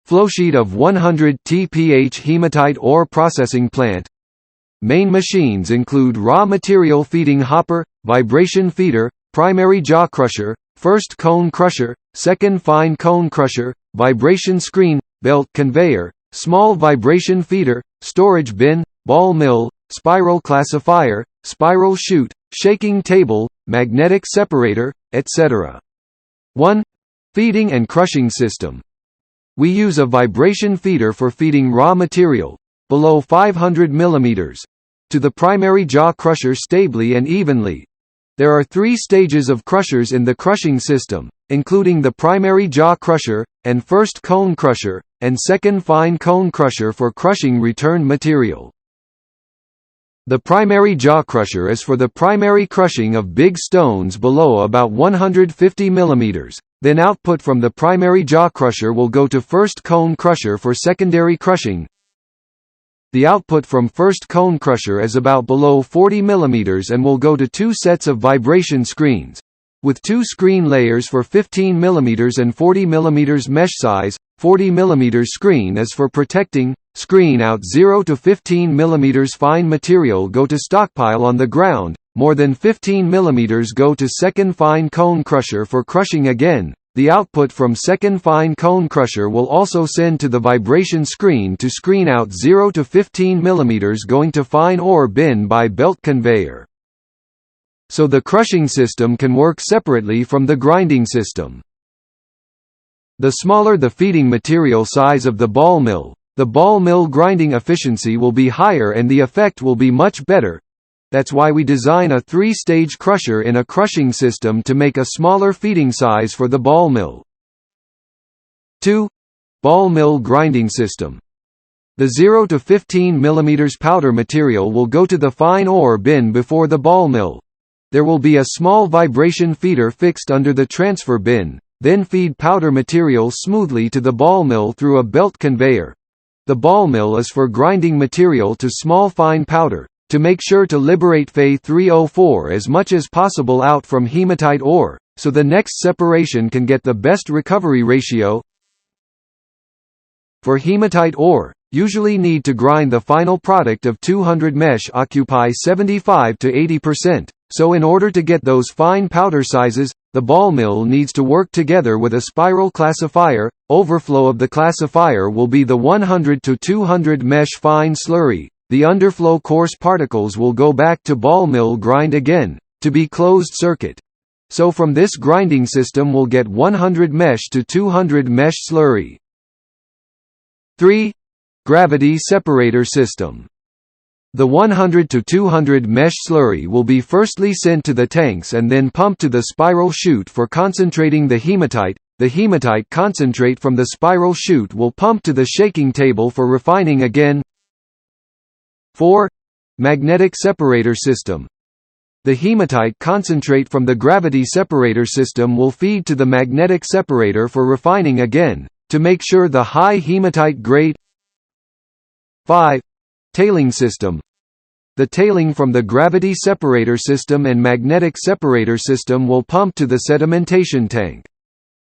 Flowsheet of 100 TPH hematite ore processing plant. Main machines include raw material feeding hopper, vibration feeder, primary jaw crusher, first cone crusher, second fine cone crusher, vibration screen, belt conveyor, small vibration feeder, storage bin, ball mill, spiral classifier, spiral chute, shaking table, magnetic separator, etc. 1. Feeding and crushing system. We use a vibration feeder for feeding raw material, below 500 mm, to the primary jaw crusher stably and evenly. There are 3 stages of crushers in the crushing system, including the primary jaw crusher, and first cone crusher, and second fine cone crusher for crushing return material. The primary jaw crusher is for the primary crushing of big stones below about 150 mm. Then output from the primary jaw crusher will go to first cone crusher for secondary crushing. The output from first cone crusher is about below 40 mm and will go to 2 sets of vibration screens, with 2 screen layers for 15 mm and 40 mm mesh size. 40 mm screen is for protecting. Screen out 0 to 15 mm fine material go to stockpile on the ground. More than 15 mm go to second fine cone crusher for crushing again. The output from second fine cone crusher will also send to the vibration screen to screen out 0 to 15 mm going to fine ore bin by belt conveyor. So the crushing system can work separately from the grinding system. The smaller the feeding material size of the ball mill, the ball mill grinding efficiency will be higher and the effect will be much better. That's why we design a 3-stage crusher in a crushing system to make a smaller feeding size for the ball mill. 2. Ball mill grinding system. The 0 to 15 mm powder material will go to the fine ore bin before the ball mill. There will be a small vibration feeder fixed under the transfer bin, then feed powder material smoothly to the ball mill through a belt conveyor. The ball mill is for grinding material to small fine powder, to make sure to liberate Fe3O4 as much as possible out from hematite ore, so the next separation can get the best recovery ratio. For hematite ore, usually need to grind the final product of 200 mesh occupy 75 to 80%, so in order to get those fine powder sizes, the ball mill needs to work together with a spiral classifier. Overflow of the classifier will be the 100 to 200 mesh fine slurry. The underflow coarse particles will go back to ball mill grind again, to be closed circuit. So from this grinding system we'll get 100 mesh to 200 mesh slurry. 3. Gravity separator system. The 100 to 200 mesh slurry will be firstly sent to the tanks and then pumped to the spiral chute for concentrating the hematite. The hematite concentrate from the spiral chute will pump to the shaking table for refining again. 4. Magnetic separator system. The hematite concentrate from the gravity separator system will feed to the magnetic separator for refining again, to make sure the high hematite grade. 5. Tailing system. The tailing from the gravity separator system and magnetic separator system will pump to the sedimentation tank.